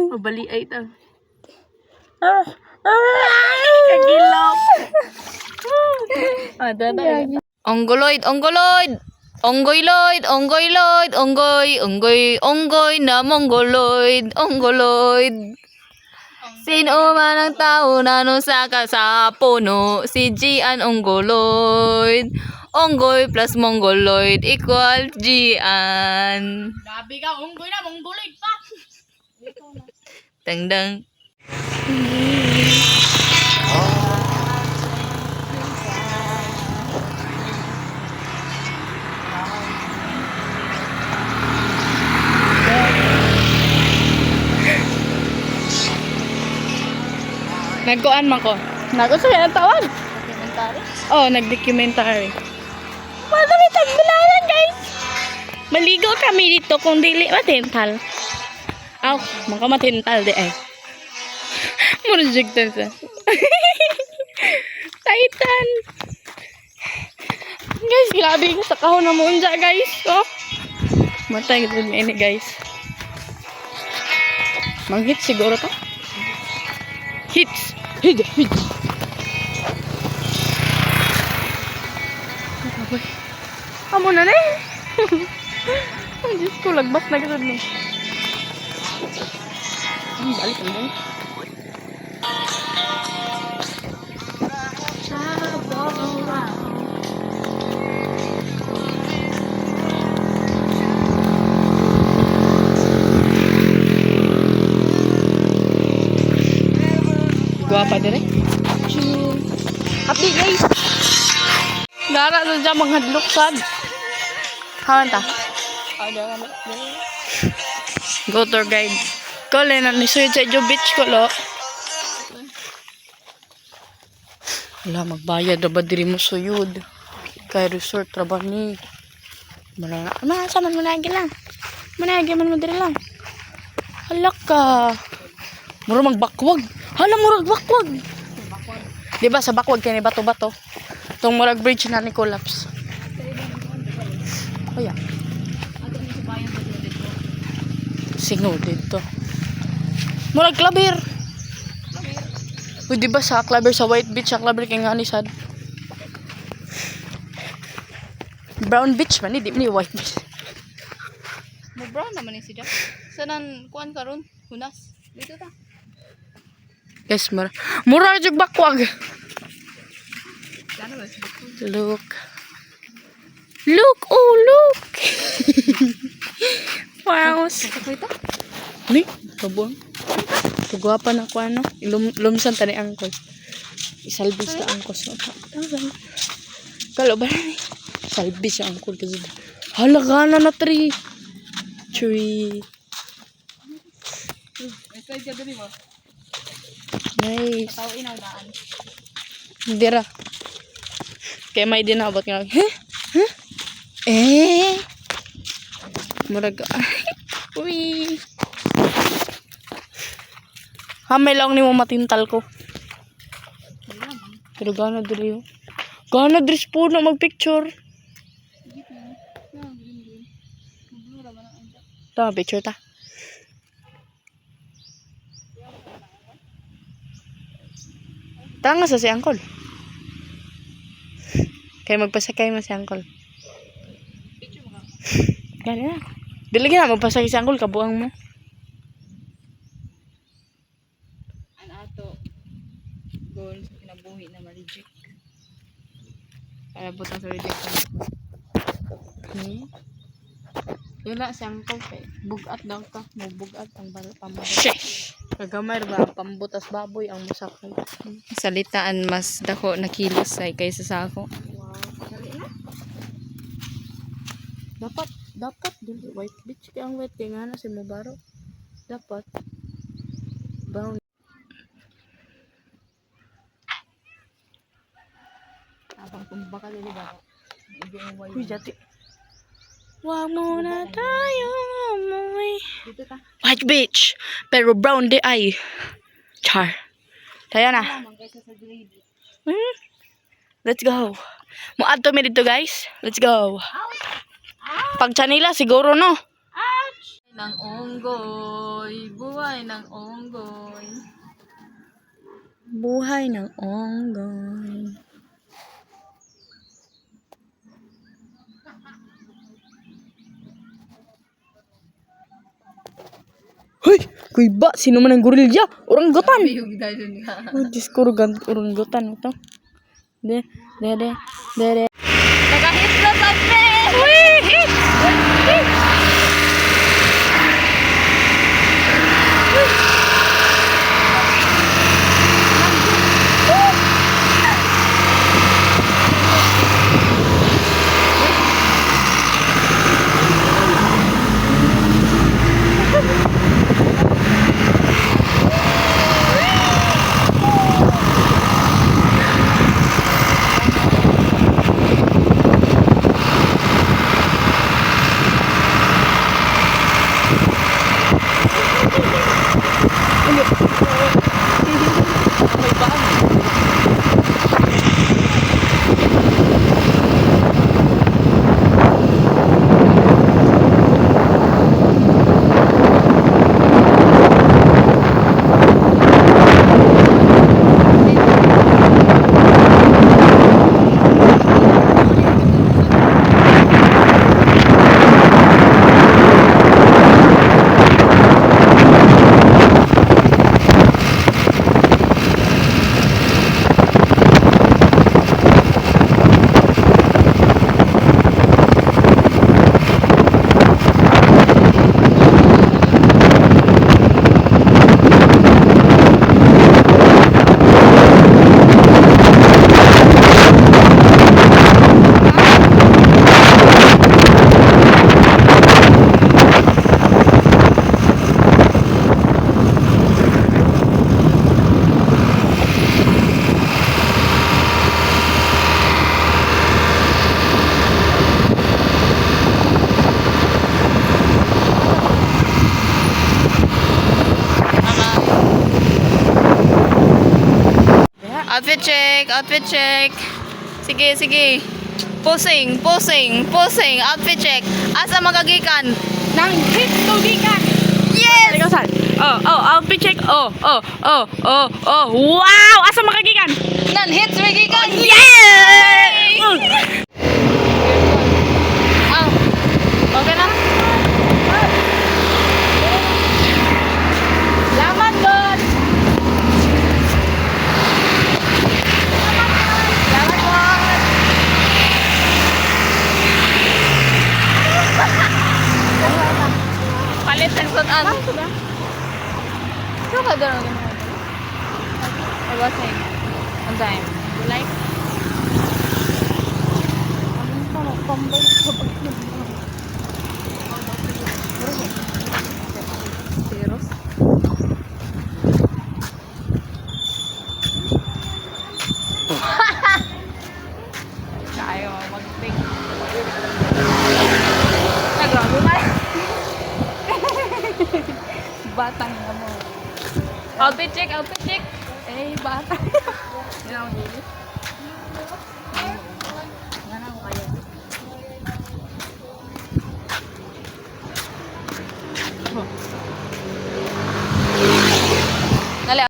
Mabali ay ito. Kagilap. Ongoloid, ongoloid. Onggoyloid, onggoyloid, onggoy na mongoloid, ongoloid. Sino man ang tao na nusaka sa puno, si Gian ongoloid. Onggoy plus mongoloid equal Gian. Grabe ka, unggoy na, mongoloid pa. Dang. Nagkuan man ko. Nagustuhan ang tawag. Documentary? Oh, nag-documentary. Madami tagbilaran, guys. Maligo kami dito kung dili matintal. Aw, maka matintal di ay. Murjigtan sa. Titan. Guys, grabe ko sa kahon na munja, guys. Oh. Matay ko din ini, guys. Manghit siguro to. Hits. Hits. Amo na eh. Ang Diyos ko, lagbas na kasad ni. Balik ang dyan. Guwapa din eh. Chill. Update guys. Gara sa dyan mga hadluksad. Hawan ta? Go tour guide. Kole na nisuyod sa Ijo Beach ko lo. Wala magbayad na ba diri mo suyod? Kay resort ra ba ni? Sa man managi lang. Managi man mo diri lang. Halak ka. Muro magbakwag. Hala murag bakwag. Di ba sa bakwag kay ni bato-bato. Tong murag bridge na ni collapse. Oh yeah. Singo dito. Murag klabir. Uy, di ba sa klabir sa White Beach, sa klabir kay nga ni sad. Brown Beach man di ni White Beach. Mo brown naman ni siya. Sanan kuan karon? Hunas. Dito ta. Yes, mura jug bakwag. Look. Look, oh look. Wow. Ni, kabuang. Kagwapa na ko ano. Lumsan tani angkol. Isalbis ka angkol. Kalau ba ni? Salbis yung angkol kasi. Halagana na tree. Excited ka dali mo. Nice. Tao inaw daan. Hindi ra. Kaya may dinabot nga. Huh? Huh? Eh? Murag. Uy. Hamay lang ni mo matintal ko. Pero gana diri yun. Gana diri po na magpicture. Ta, picture ta. Tanga sa si Angkol. Kaya magpasakay mo si Angkol. Gani na. Dili na magpasakay si Angkol, kabuang mo. An ato goal sa kinabuhi na ma-reject. Kaya butang sa reject. Wala si Angkol kay bugat daw ka. Bugat ang pambugat. Sheesh. Kagamay ba pambutas baboy ang musakay. Salitaan mas dako na kilos ay kaysa sa ako. Wow, dali na. Dapat dili White Beach kay ang white kay nga na si Mubaro. Dapat brown. Abang kumbaka dili ba? Uy, jati. Wag muna tayo amoy. Dito ta. White Beach. Pero brown di ay. Char. Tayo na. Let's go. Muad to mi dito guys. Let's go. Pag chanila siguro no. Nang unggoy, buhay Buhay ng onggoy. Buhay ng onggoy. Hoy! Kuy ba? Sino man ang gorilya? Oranggutan! Yung dahil nga. Oh, Diyos ko, oranggutan ito. De. Nakahit na sa pen! Outfit check, outfit check. Sige. Posing. Outfit check. Asa magagikan? Nang hit tugikan! Yes! Ikaw saan? Outfit check. Wow! Asa makagikan? Nan hits magigikan. Yay! Okay na? Salamat, God! Salamat, God! Palit ng sunan. Ikaw ka doon. I was saying, on time. You like? Serious? Kaya mo mag-think. Nagago ka? Batang na mo. Outfit check. Eh, batang. Yan ako, Julie.